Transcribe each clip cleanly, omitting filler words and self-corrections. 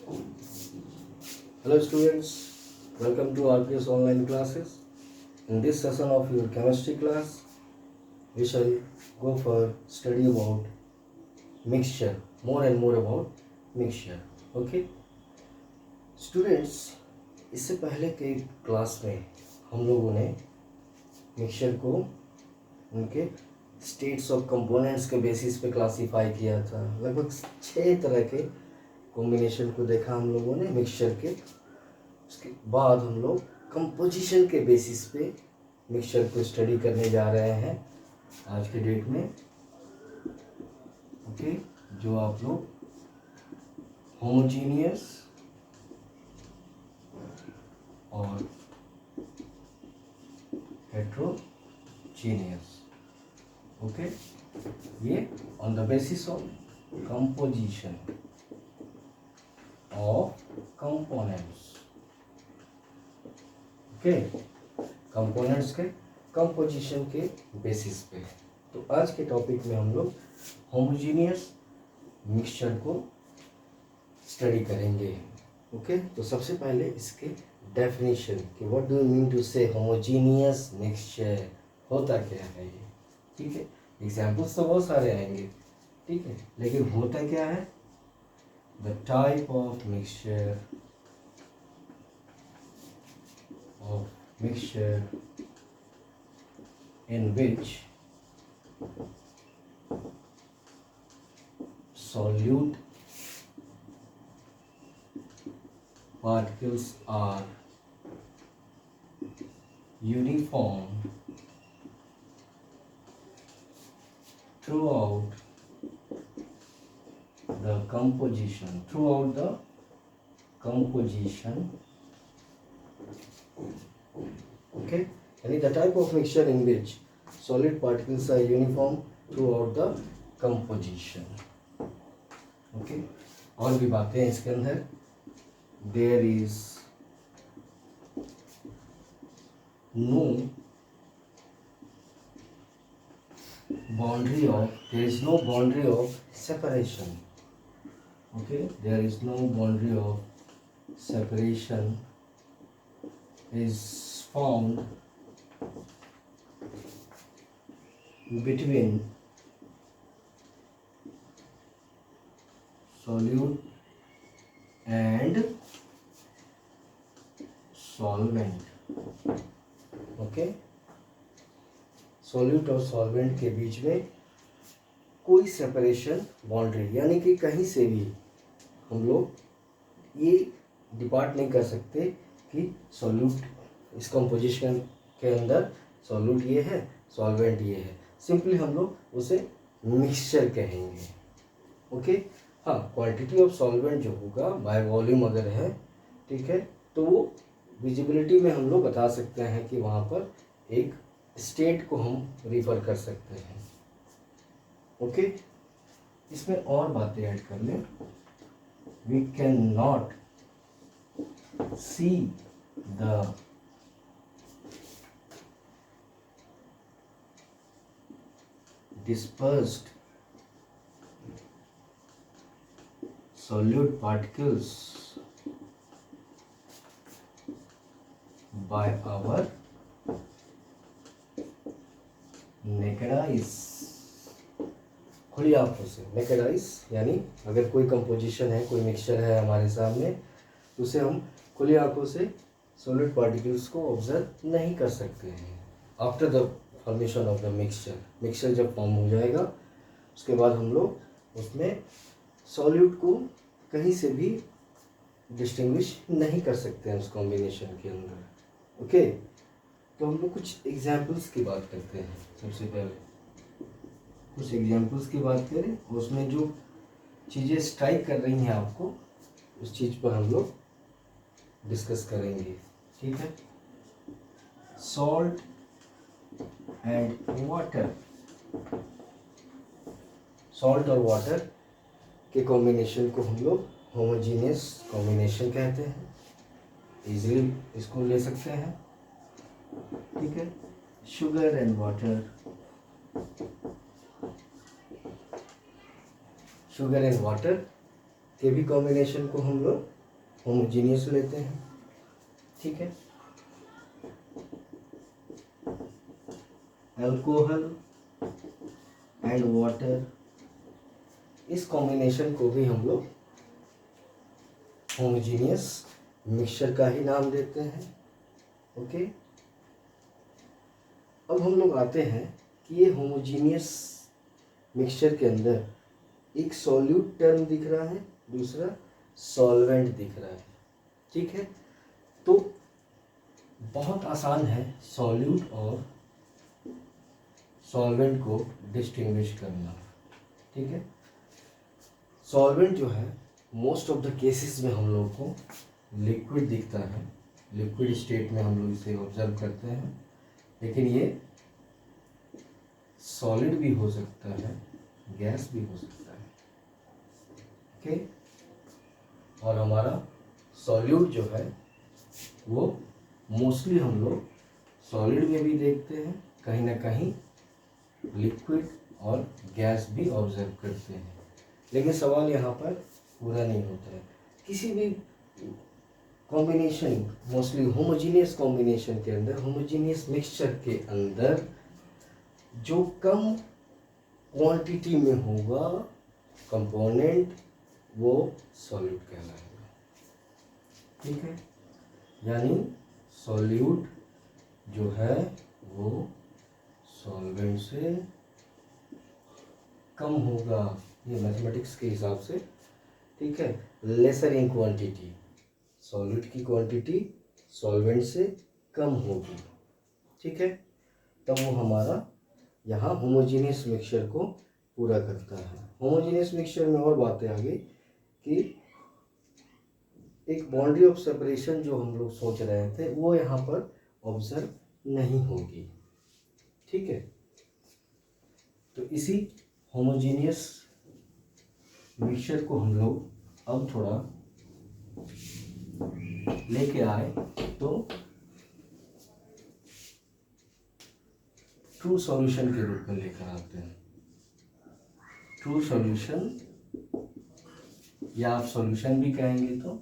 Hello students, welcome to RPS online classes. In this session of your chemistry class, we shall go for study about mixture, more and more about mixture. Okay? Students, इससे पहले के class में हम लोगों ने mixture को उनके states of components के बेसिस पे क्लासीफाई किया था। लगभग 6 तरह के कॉम्बिनेशन को देखा हम लोगों ने मिक्सचर के। उसके बाद हम लोग कंपोजिशन के बेसिस पे मिक्सचर को स्टडी करने जा रहे हैं आज के डेट में। ओके, जो आप लोग होमोजीनियस और हेट्रोजीनियस, ओके, ये on the basis of composition of components. Okay, components के कंपोजिशन के बेसिस पे। तो आज के टॉपिक में हम लोग होमोजीनियस मिक्सचर को स्टडी करेंगे। ओके, तो सबसे पहले इसके डेफिनेशन कि what do you mean to say homogeneous mixture, होता क्या है ये। ठीक है, एग्जाम्पल्स तो बहुत सारे आएंगे, ठीक है, लेकिन होता क्या है, the type of mixture in which solute particles are uniform throughout the composition, okay, यानी the type of mixture in which solid particles are uniform throughout the composition. okay, और भी बातें हैं इसके अंदर। there is no boundary of separation. okay, there is no boundary of separation is found between solute and solvent. Okay, solute और solvent के बीच में कोई सेपरेशन बाउंड्री, यानी कि कहीं से भी हम लोग ये डिपार्ट नहीं कर सकते कि सॉल्यूट इस कंपोजिशन के अंदर सॉल्यूट ये है, सॉल्वेंट ये है। सिंपली हम लोग उसे मिक्सचर कहेंगे। ओके, हाँ, क्वांटिटी ऑफ सॉल्वेंट जो होगा बाय वॉल्यूम अगर है, ठीक है, तो वो विजिबिलिटी में हम लोग बता सकते हैं कि वहाँ पर एक स्टेट को हम रिफर कर सकते हैं। ओके, इसमें और बातें ऐड कर लें। We can not see the dispersed solute particles by our naked eyes, खुली आंखों से। naked eyes यानी अगर कोई कंपोजिशन है, कोई मिक्सचर है हमारे सामने, तो उसे हम खुली आंखों से सॉलिड पार्टिकल्स को ऑब्जर्व नहीं कर सकते हैं। After the formation of the mixture जब फॉर्म हो जाएगा, उसके बाद हम लोग उसमें सॉल्यूट को कहीं से भी डिस्टिंग्विश नहीं कर सकते हैं उस कॉम्बिनेशन के अंदर। ओके, तो हम लोग कुछ एग्जाम्पल्स की बात करते हैं। सबसे पहले कुछ एग्जाम्पल्स की बात करें, उसमें जो चीज़ें स्ट्राइक कर रही हैं आपको, उस चीज़ पर हम लोग डिस्कस करेंगे। ठीक है, सॉल्ट एंड वाटर, सॉल्ट और वाटर के कॉम्बिनेशन को हम लोग होमोजीनियस कॉम्बिनेशन कहते हैं। इजीली इसको ले सकते हैं। ठीक है, sugar and water, sugar and water के भी कॉम्बिनेशन को हम लोग होमोजीनियस लेते हैं, ठीक है। अल्कोहल एंड वाटर, इस कॉम्बिनेशन को भी हम लोग होमोजीनियस मिक्सचर का ही नाम देते हैं, ओके। अब हम लोग आते हैं कि ये होमोजीनियस मिक्सचर के अंदर एक सॉल्यूट टर्म दिख रहा है, दूसरा सॉल्वेंट दिख रहा है, ठीक है। तो बहुत आसान है सॉल्यूट और सॉल्वेंट को डिस्टिंग्विश करना, ठीक है। सॉल्वेंट जो है मोस्ट ऑफ द केसेस में हम लोग को लिक्विड दिखता है, लिक्विड स्टेट में हम लोग इसे ऑब्जर्व करते हैं, लेकिन ये सॉलिड भी हो सकता है, गैस भी हो सकता है, ओके। और हमारा सॉल्यूट जो है वो मोस्टली हम लोग सॉलिड में भी देखते हैं, कहीं ना कहीं लिक्विड और गैस भी ऑब्जर्व करते हैं, लेकिन सवाल यहाँ पर पूरा नहीं होता है। किसी भी कॉम्बिनेशन, मोस्टली होमोजीनियस कॉम्बिनेशन के अंदर, होमोजीनियस मिक्सचर के अंदर जो कम क्वांटिटी में होगा कंपोनेंट, वो सॉल्यूट कहलाएगा, ठीक है। यानी सॉल्यूट जो है वो सॉल्वेंट से कम होगा, ये मैथमेटिक्स के हिसाब से, ठीक है। लेसर इन क्वांटिटी, सॉल्यूट की क्वांटिटी सॉल्वेंट से कम होगी, ठीक है। तब वो हमारा यहाँ होमोजीनियस मिक्सचर को पूरा करता है। होमोजीनियस मिक्सचर में और बातें आ गई कि एक बाउंड्री ऑफ सेपरेशन जो हम लोग सोच रहे थे वो यहाँ पर ऑब्जर्व नहीं होगी, ठीक है। तो इसी होमोजीनियस मिक्सचर को हम लोग अब थोड़ा लेके आए तो ट्रू सॉल्यूशन के रूप में लेकर आते हैं। ट्रू सॉल्यूशन या आप सॉल्यूशन भी कहेंगे तो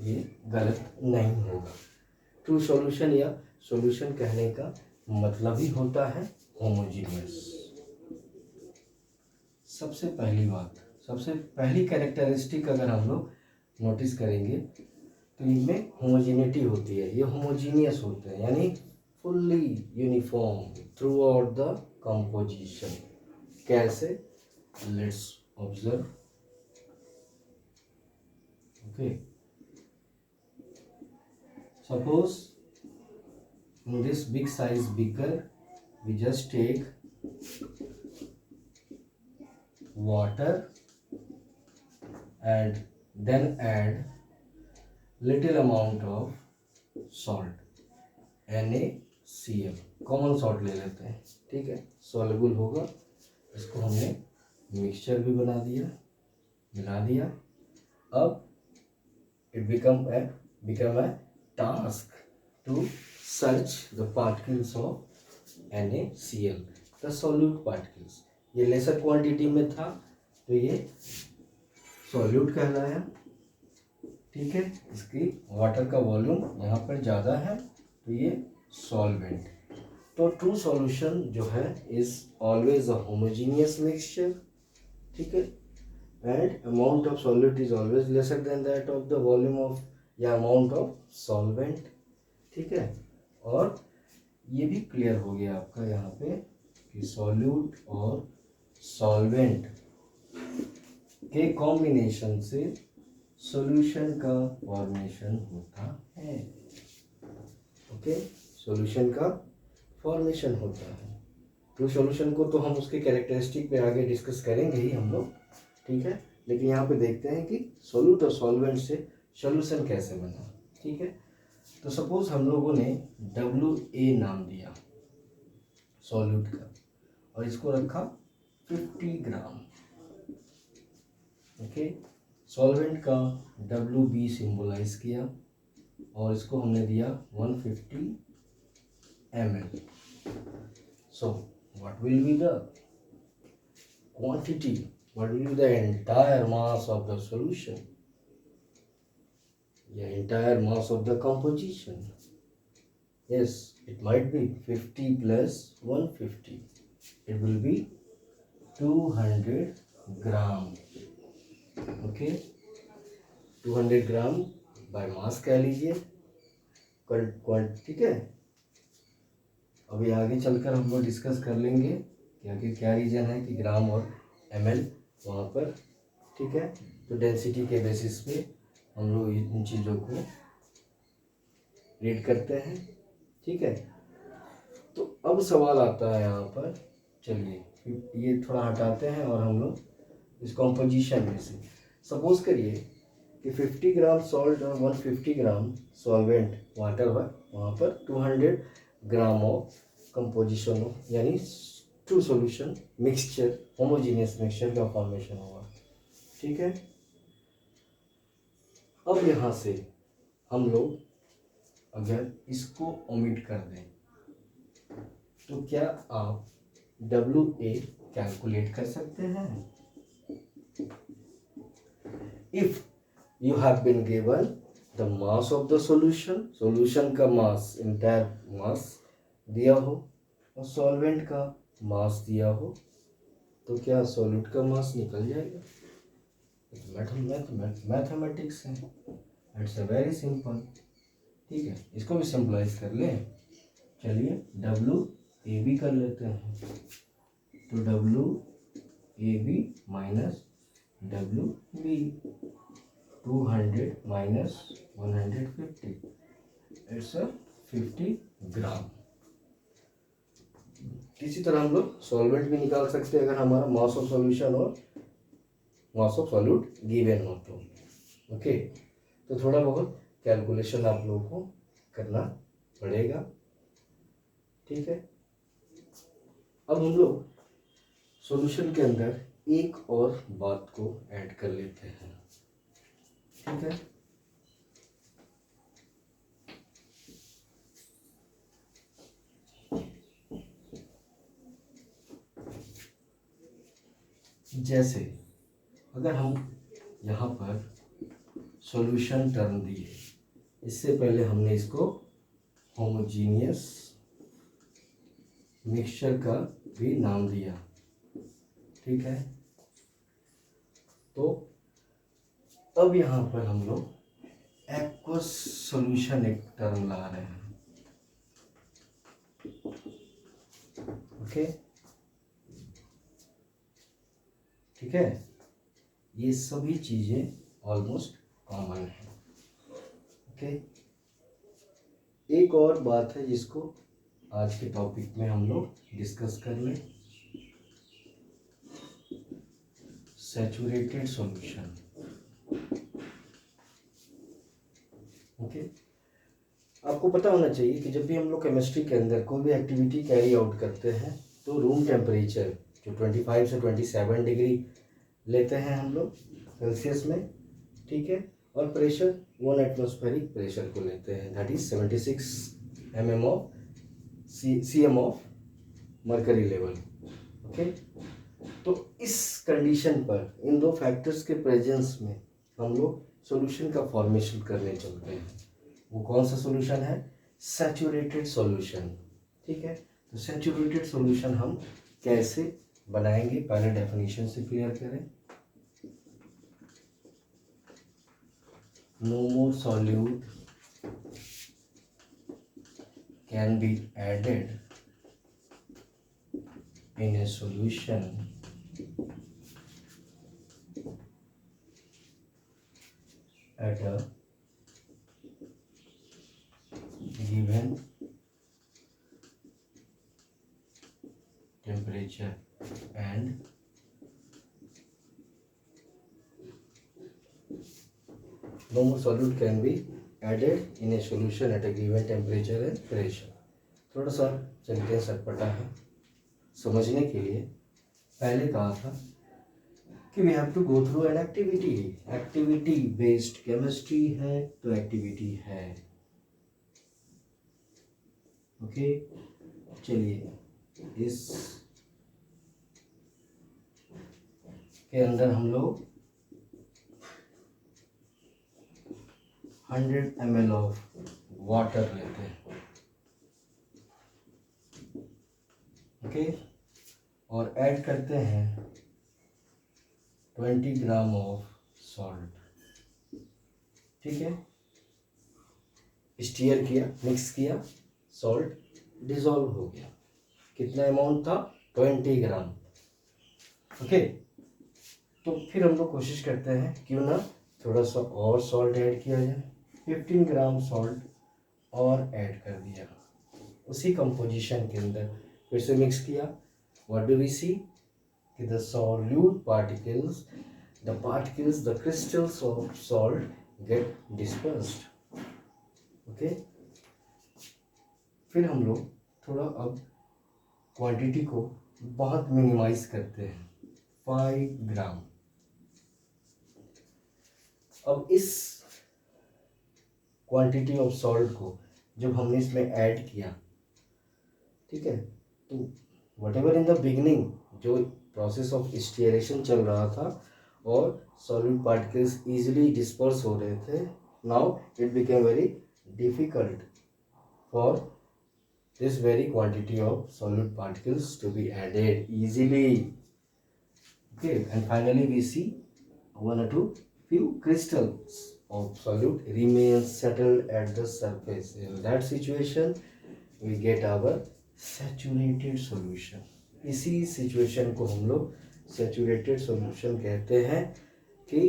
ये गलत नहीं होगा। ट्रू सॉल्यूशन या सॉल्यूशन कहने का मतलब ही होता है होमोजीनियस। सबसे पहली बात, सबसे पहली कैरेक्टरिस्टिक अगर हम लोग नोटिस करेंगे तो इनमें होमोजीनिटी होती है, ये होमोजीनियस होते हैं, यानी fully uniform throughout the composition. कैसे? Let's observe, okay. Suppose in this big size beaker we just take water and then add little amount of salt, NaCl, common salt ले लेते हैं, ठीक है, सॉल्युबल होगा। इसको हमने मिक्सचर भी बना दिया, मिला दिया। अब it become a task to search the particles of NaCl, the solute particles। ये लेसर क्वांटिटी में था तो ये सॉल्यूट कहलाया, ठीक है। इसकी वाटर का वॉल्यूम यहाँ पर ज़्यादा है तो ये सॉल्वेंट। तो ट्रू सॉल्यूशन जो है is always a homogeneous mixture, ठीक है, and amount of solute is always lesser than that of the volume of या अमाउंट ऑफ सॉल्वेंट, ठीक है। और ये भी क्लियर हो गया आपका यहाँ पे कि सॉल्यूट और सॉल्वेंट के कॉम्बिनेशन से सॉल्यूशन का फॉर्मेशन होता है, ओके, सॉल्यूशन का फॉर्मेशन होता है। ट्रू सॉल्यूशन को तो हम उसके कैरेक्टरिस्टिक पे आगे डिस्कस करेंगे ही हम लोग, ठीक है, लेकिन यहाँ पे देखते हैं कि सॉल्यूट और सॉल्वेंट से सॉल्यूशन कैसे बना, ठीक है। तो सपोज हम लोगों ने WA नाम दिया सॉल्यूट का और इसको रखा 50 ग्राम, ओके। सॉल्वेंट का WB सिंबलाइज किया और इसको हमने दिया 150 ml। So what will be the quantity what will be the entire mass of the solution, the entire mass of the composition? Yes, it might be 50 plus 150, it will be 200 gram. Okay, 200 gram by mass कह लीजिए, ठीक है। अभी आगे चलकर हम लोग discuss कर लेंगे कि आगे क्या रीजन है कि ग्राम और ml वहाँ पर, ठीक है। तो डेंसिटी के बेसिस पे हम लोग इन चीज़ों को रीड करते हैं, ठीक है। तो अब सवाल आता है यहाँ पर, चलिए ये थोड़ा हटाते हैं और हम लोग इस कॉम्पोजिशन में से सपोज करिए कि 50 ग्राम सॉल्ट और 150 ग्राम सॉल्वेंट वाटर वहाँ पर 200 ग्राम ऑफ कंपोजिशन हो, यानी two solution mixture, homogeneous mixture का फॉर्मेशन होगा, ठीक है। अब यहाँ से हम लोग अगर इसको ओमिट कर दें तो क्या आप WA कैलकुलेट कर सकते हैं? If you have been given the mass of the solution, solution का मास, इंटायर मास दिया हो और सॉल्वेंट का मास दिया हो, तो क्या सॉल्यूट का मास निकल जाएगा? मैथमेटिक्स है, इट्स अ वेरी सिंपल, ठीक है। इसको भी सिंपलाइज कर लें, चलिए WAB कर लेते हैं। तो WAB minus WB, 200 minus 150, it's 50 ग्राम। इसी तरह हम लोग सॉल्वेंट भी निकाल सकते हैं अगर हमारा मास ऑफ सॉल्यूशन और मास ऑफ सॉल्यूट गिवन हो तो, ओके। तो थोड़ा बहुत कैलकुलेशन आप लोगों को करना पड़ेगा, ठीक है। अब हम लोग सॉल्यूशन के अंदर एक और बात को ऐड कर लेते हैं, ठीक है। जैसे अगर हम यहाँ पर सॉल्यूशन टर्म दिए, इससे पहले हमने इसको होमोजीनियस मिक्सचर का भी नाम दिया, ठीक है। तो अब यहाँ पर हम लोग एक्वस सॉल्यूशन एक टर्म ला रहे हैं, ओके, ठीक है। ये सभी चीजें ऑलमोस्ट कॉमन है, ओके। एक और बात है जिसको आज के टॉपिक में हम लोग डिस्कस कर लें, सैचुरेटेड सॉल्यूशन, ओके। आपको पता होना चाहिए कि जब भी हम लोग केमिस्ट्री के अंदर कोई भी एक्टिविटी कैरी आउट करते हैं तो रूम टेम्परेचर जो 25 से 27 डिग्री लेते हैं हम लोग सेल्सियस में, ठीक है, और प्रेशर 1 एटमॉस्फेरिक प्रेशर को लेते हैं, that is 76 mm of cm of mercury level, okay. तो इस कंडीशन पर इन दो फैक्टर्स के प्रेजेंस में हम लोग सॉल्यूशन का फॉर्मेशन करने चलते हैं। वो कौन सा सॉल्यूशन है? सैचुरेटेड सॉल्यूशन, ठीक है। तो सैचुरेटेड सॉल्यूशन हम कैसे बनाएंगे, पहले डेफिनेशन से क्लियर करें। No more solute can be added in a solution at a given temperature and no more solute can be added in a solution at a given temperature and pressure। थोड़ा सा चलते हैं, सटपटा है समझने के लिए। पहले कहा था कि we have to go through an activity, activity based chemistry है तो एक्टिविटी है, ओके। चलिए इस के अंदर हम लोग 100 ml ऑफ वाटर लेते हैं, ओके, और ऐड करते हैं 20 ग्राम ऑफ सॉल्ट, ठीक है। स्टीयर किया, मिक्स किया, सॉल्ट डिसॉल्व हो गया। कितना अमाउंट था? 20 ग्राम, ओके। तो फिर हम लोग कोशिश करते हैं क्यों ना थोड़ा सा और सॉल्ट ऐड किया जाए। 15 ग्राम सॉल्ट और ऐड कर दिया उसी कंपोजिशन के अंदर, फिर से मिक्स किया। व्हाट डू वी सी कि the solute particles, the crystals of salt get dispersed, okay. फिर हम लोग थोड़ा अब क्वांटिटी को बहुत मिनिमाइज करते हैं, 5 ग्राम। अब इस क्वांटिटी ऑफ सॉल्ट को जब हमने इसमें ऐड किया, ठीक है, तो what ever in the beginning जो प्रोसेस ऑफ स्टीयरेशन चल रहा था और सॉलिड पार्टिकल्स इजीली डिस्पर्स हो रहे थे, now it became very difficult for this very quantity of solid particles to be added easily, okay. And finally we see one or two few crystals of solute remain settled at the surface. In that situation we get our saturated solution. इसी situation को हम लोग saturated solution कहते हैं कि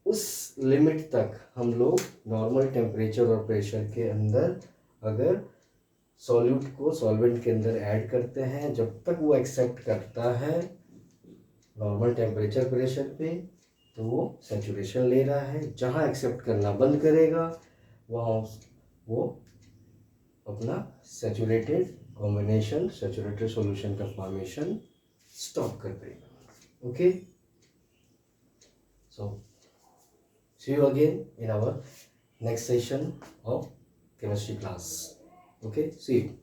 उस limit तक हम लोग नॉर्मल टेम्परेचर और प्रेशर के अंदर अगर सॉल्यूट को सॉल्वेंट के अंदर ऐड करते हैं, जब तक वो एक्सेप्ट करता है नॉर्मल टेम्परेचर प्रेशर पे, तो वो सैचुरेशन ले रहा है। जहाँ एक्सेप्ट करना बंद करेगा वहाँ वो अपना सैचुरेटेड कॉम्बिनेशन, सैचुरेटेड सॉल्यूशन का फॉर्मेशन स्टॉप कर देगा, okay. So see you again in our next session of chemistry class, okay, see you.